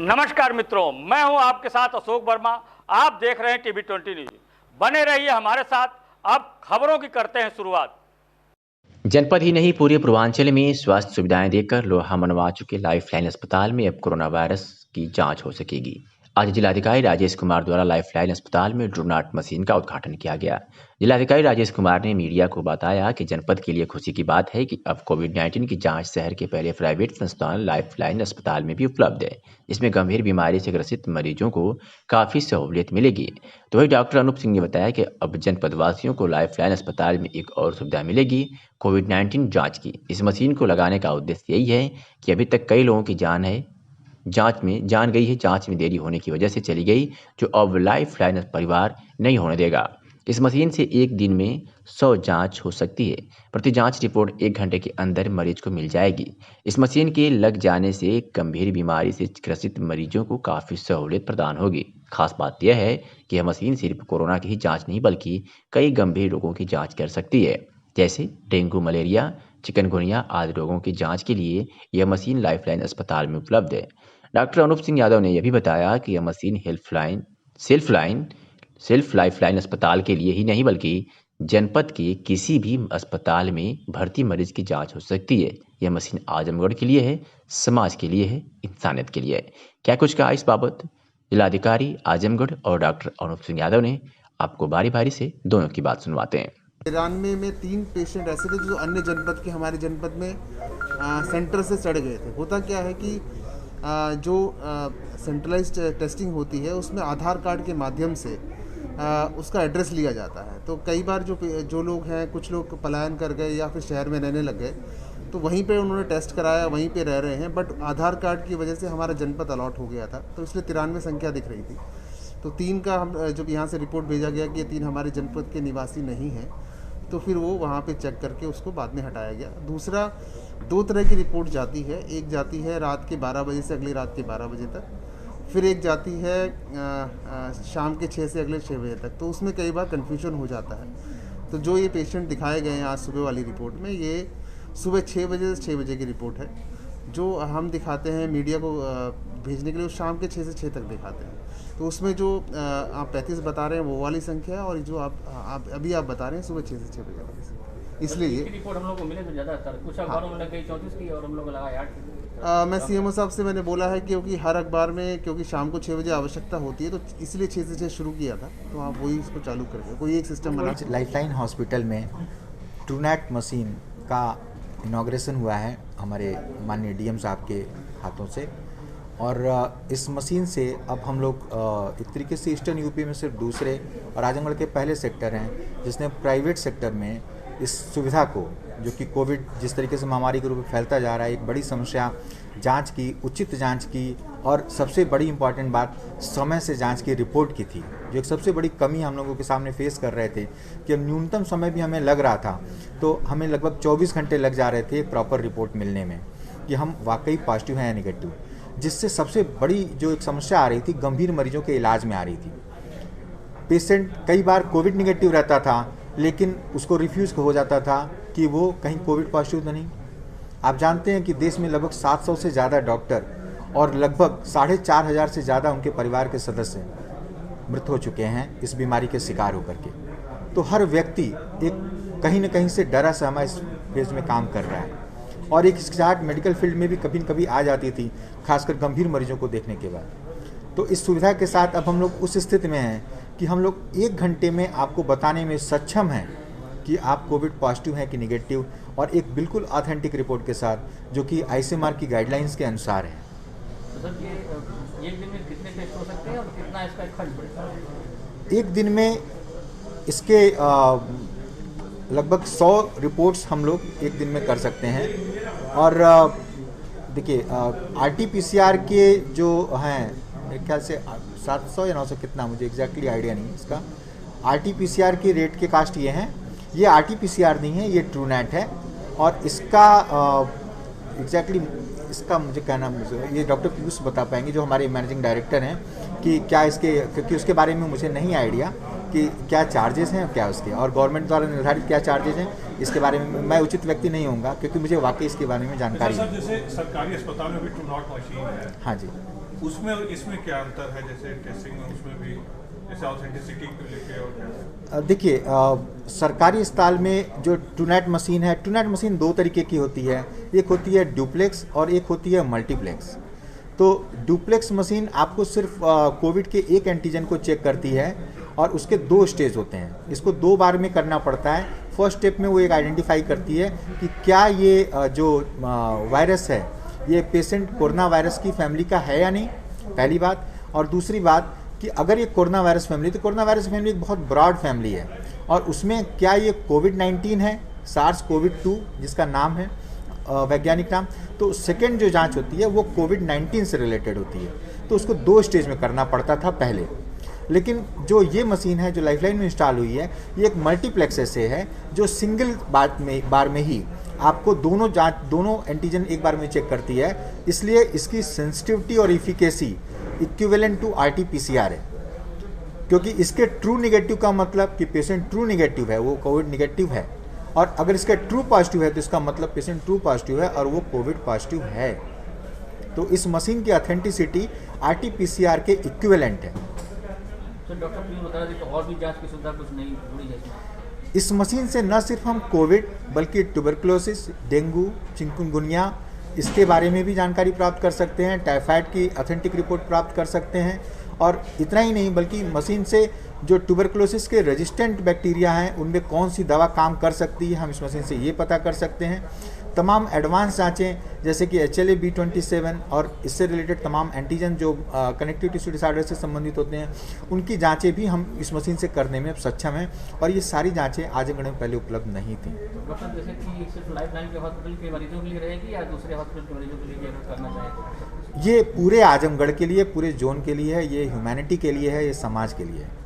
नमस्कार मित्रों, मैं हूं आपके साथ अशोक वर्मा। आप देख रहे हैं टीवी 20 न्यूज। बने रहिए हमारे साथ। अब खबरों की करते हैं शुरुआत। जनपद ही नहीं पूरे पूर्वांचल में स्वास्थ्य सुविधाएं देकर लोहा मनवा चुके लाइफलाइन अस्पताल में अब कोरोना वायरस की जांच हो सकेगी। आज जिलाधिकारी राजेश कुमार द्वारा लाइफलाइन अस्पताल में ट्रूनैट मशीन का उद्घाटन किया गया। जिलाधिकारी राजेश कुमार ने मीडिया को बताया कि जनपद के लिए खुशी की बात है कि अब कोविड-19 की जांच शहर के पहले प्राइवेट संस्थान लाइफलाइन अस्पताल में भी उपलब्ध है। इसमें गंभीर बीमारी से ग्रसित मरीजों को काफ़ी सहूलियत मिलेगी। तो वही डॉक्टर अनूप सिंह ने बताया कि अब जनपद वासियों को लाइफलाइन अस्पताल में एक और सुविधा मिलेगी, कोविड-19 जांच की। इस मशीन को लगाने का उद्देश्य यही है कि अभी तक कई लोगों की जान गई है, जांच में देरी होने की वजह से चली गई, जो अब लाइफलाइन परिवार नहीं होने देगा। इस मशीन से एक दिन में 100 जांच हो सकती है। प्रति जांच रिपोर्ट 1 घंटे के अंदर मरीज को मिल जाएगी। इस मशीन के लग जाने से गंभीर बीमारी से ग्रसित मरीजों को काफ़ी सहूलियत प्रदान होगी। खास बात यह है कि यह मशीन सिर्फ कोरोना की ही जांच नहीं बल्कि कई गंभीर रोगों की जांच कर सकती है, जैसे डेंगू, मलेरिया, चिकनगुनिया आदि रोगों की जांच के लिए यह मशीन लाइफलाइन अस्पताल में उपलब्ध है। डॉक्टर अनूप सिंह यादव ने यह भी बताया कि यह मशीन सिर्फ लाइफलाइन अस्पताल के लिए ही नहीं बल्कि जनपद के किसी भी अस्पताल में भर्ती मरीज की जांच हो सकती है। यह मशीन आजमगढ़ के लिए है, समाज के लिए है, इंसानियत के लिए है। क्या कुछ कहा इस बाबत जिलाधिकारी आजमगढ़ और डॉक्टर अनूप सिंह यादव ने? आपको बारी बारी से दोनों की बात सुनवाते हैं। 93 में 3 पेशेंट ऐसे थे जो अन्य जनपद के हमारे जनपद में सेंटर से चढ़ गए थे। होता क्या है कि जो सेंट्रलाइज्ड टेस्टिंग होती है उसमें आधार कार्ड के माध्यम से उसका एड्रेस लिया जाता है। तो कई बार जो लोग हैं, कुछ लोग पलायन कर गए या फिर शहर में रहने लग गए, तो वहीं पे उन्होंने टेस्ट कराया, वहीं पे रह रहे हैं। बट आधार कार्ड की वजह से हमारा जनपद अलॉट हो गया था, तो इसलिए 93 संख्या दिख रही थी। तो 3 का हम जब यहाँ से रिपोर्ट भेजा गया कि ये 3 हमारे जनपद के निवासी नहीं हैं, तो फिर वो वहाँ पे चेक करके उसको बाद में हटाया गया। दूसरा, 2 तरह की रिपोर्ट जाती है। एक जाती है रात के 12 बजे से अगली रात के 12 बजे तक, फिर एक जाती है शाम के 6 से अगले 6 बजे तक। तो उसमें कई बार कन्फ्यूजन हो जाता है। तो जो ये पेशेंट दिखाए गए हैं आज सुबह वाली रिपोर्ट में, ये सुबह 6 बजे से 6 बजे की रिपोर्ट है। जो हम दिखाते हैं मीडिया को भेजने के लिए, शाम के 6 से 6 तक दिखाते हैं। तो उसमें जो आप 35 बता रहे हैं वो वाली संख्या है, और जो आप अभी बता रहे हैं सुबह 6 से 6 बजे वाली संख्या। इसलिए ये रिपोर्ट हम लोग को मिले तो ज़्यादातर कुछ अखबारों में लग गई 34 की और हम लोग लगा 8 की। मैं सीएमओ साहब से मैंने बोला है क्योंकि हर अखबार में क्योंकि शाम को 6 बजे आवश्यकता होती है, तो इसलिए 6 से 6 शुरू किया था। तो आप वही इसको चालू करके कोई एक सिस्टम बना। लाइफलाइन हॉस्पिटल में ट्रूनैट मशीन का इनॉग्रेशन हुआ है हमारे माननीय डीएम साहब के हाथों से, और इस मशीन से अब हम लोग एक तरीके से ईस्टर्न यूपी में सिर्फ दूसरे और आजमगढ़ के पहले सेक्टर हैं जिसने प्राइवेट सेक्टर में इस सुविधा को, जो कि कोविड जिस तरीके से महामारी के रूप में फैलता जा रहा है, एक बड़ी समस्या, जांच की, उचित जांच की, और सबसे बड़ी इंपॉर्टेंट बात समय से जांच की रिपोर्ट की थी, जो एक सबसे बड़ी कमी हम लोगों के सामने फेस कर रहे थे कि न्यूनतम समय भी हमें लग रहा था, तो हमें लगभग 24 घंटे लग जा रहे थे प्रॉपर रिपोर्ट मिलने में कि हम वाकई पॉजिटिव हैं या नेगेटिव, जिससे सबसे बड़ी जो एक समस्या आ रही थी गंभीर मरीजों के इलाज में आ रही थी। पेशेंट कई बार कोविड निगेटिव रहता था, लेकिन उसको रिफ्यूज़ हो जाता था कि वो कहीं कोविड पॉजिटिव तो नहीं। आप जानते हैं कि देश में लगभग 700 से ज़्यादा डॉक्टर और लगभग 4,500 से ज़्यादा उनके परिवार के सदस्य मृत हो चुके हैं इस बीमारी के शिकार होकर के। तो हर व्यक्ति एक कहीं न कहीं से डरा सहमा इस फेज में काम कर रहा है, और एक हिचकिचाहट मेडिकल फील्ड में भी कभी न कभी आ जाती थी, खासकर गंभीर मरीजों को देखने के बाद। तो इस सुविधा के साथ अब हम लोग उस स्थिति में हैं कि हम लोग 1 घंटे में आपको बताने में सक्षम हैं कि आप कोविड पॉजिटिव हैं कि निगेटिव, और एक बिल्कुल ऑथेंटिक रिपोर्ट के साथ, जो कि आईसीएमआर की गाइडलाइंस के अनुसार है। तो सर ये एक दिन में कितने टेस्ट हो सकते हैं और कितना इसका खर्च पड़ेगा? एक दिन में इसके लगभग 100 रिपोर्ट्स हम लोग एक दिन में कर सकते हैं। और देखिए आरटीपीसीआर के जो हैं, मेरे ख्याल से 700 या 900 कितना, मुझे एग्जैक्टली आइडिया नहीं है इसका। आरटीपीसीआर के रेट के कास्ट ये हैं। ये आरटीपीसीआर नहीं है, ये ट्रूनैट है, और इसका एग्जैक्टली इसका मुझे कहना, ये डॉक्टर पीयूष बता पाएंगे जो हमारे मैनेजिंग डायरेक्टर हैं, कि क्या इसके, क्योंकि उसके बारे में मुझे नहीं आइडिया कि क्या चार्जेस हैं क्या उसके, और गवर्नमेंट द्वारा निर्धारित क्या चार्जेस हैं, इसके बारे में मैं उचित व्यक्ति नहीं होऊंगा क्योंकि मुझे वाकई इसके बारे में जानकारी सर, जैसे सरकारी अस्पताल में भी ट्रूनैट मशीन है। हाँ जी। उसमें इसमें क्या अंतर है, जैसे टेस्टिंग में उसमें भी जैसे ऑथेंटिसिटी को लेके और क्या? देखिए, सरकारी अस्पताल में जो ट्रूनेट मशीन है, ट्रूनेट मशीन दो तरीके की होती है। एक होती है डुप्लेक्स और एक होती है मल्टीप्लेक्स। तो डुप्लेक्स मशीन आपको सिर्फ कोविड के एक एंटीजन को चेक करती है और उसके 2 स्टेज होते हैं। इसको 2 बार में करना पड़ता है। फर्स्ट स्टेप में वो एक आइडेंटिफाई करती है कि क्या ये जो वायरस है ये पेशेंट कोरोना वायरस की फैमिली का है या नहीं, पहली बात। और दूसरी बात कि अगर ये कोरोना वायरस फैमिली, तो कोरोना वायरस फैमिली एक बहुत ब्रॉड फैमिली है और उसमें क्या ये कोविड-19 है, SARS-CoV-2 जिसका नाम है वैज्ञानिक नाम। तो सेकेंड जो जांच होती है वो कोविड-19 से रिलेटेड होती है। तो उसको 2 स्टेज में करना पड़ता था पहले। लेकिन जो ये मशीन है जो लाइफलाइन में इंस्टॉल हुई है, ये एक मल्टीप्लेक्स ऐसे है जो सिंगल बार में ही आपको दोनों एंटीजन एक बार में चेक करती है। इसलिए इसकी सेंसिटिविटी और इफिकेसी इक्विवेलेंट टू RT-PCR है, क्योंकि इसके ट्रू नेगेटिव का मतलब कि पेशेंट ट्रू नेगेटिव है, वो कोविड नेगेटिव है, और अगर इसका ट्रू पॉजिटिव है तो इसका मतलब पेशेंट ट्रू पॉजिटिव है और वो कोविड पॉजिटिव है। तो इस मशीन की ऑथेंटिसिटी RT-PCR के इक्विवेलेंट है। तो डॉक्टर प्लीज बता रहे थे और भी जांच की सुविधा कुछ नहीं जुड़ी है इसमें? इस मशीन से न सिर्फ हम कोविड बल्कि ट्यूबरकुलोसिस, डेंगू, चिकनगुनिया इसके बारे में भी जानकारी प्राप्त कर सकते हैं, टाइफाइड की ऑथेंटिक रिपोर्ट प्राप्त कर सकते हैं। और इतना ही नहीं बल्कि मशीन से जो ट्यूबरकुलोसिस के रेजिस्टेंट बैक्टीरिया हैं उनमें कौन सी दवा काम कर सकती है, हम इस मशीन से ये पता कर सकते हैं। तमाम एडवांस जांचें जैसे कि HLA-B27 और इससे रिलेटेड तमाम एंटीजन जो कनेक्टिव टिश्यू डिसऑर्डर से संबंधित होते हैं उनकी जांचें भी हम इस मशीन से करने में सक्षम हैं और ये सारी जांचें आजमगढ़ में पहले उपलब्ध नहीं थी। डॉक्टर जैसे कि सिर्फ लाइफलाइन के हॉस्पिटल के मरीजों के लिए रहेगी या दूसरे हॉस्पिटल के मरीजों के लिए भी अगर करना चाहें? ये पूरे आजमगढ़ के लिए, पूरे जोन के लिए है, ये ह्यूमैनिटी के लिए है, ये समाज के लिए है।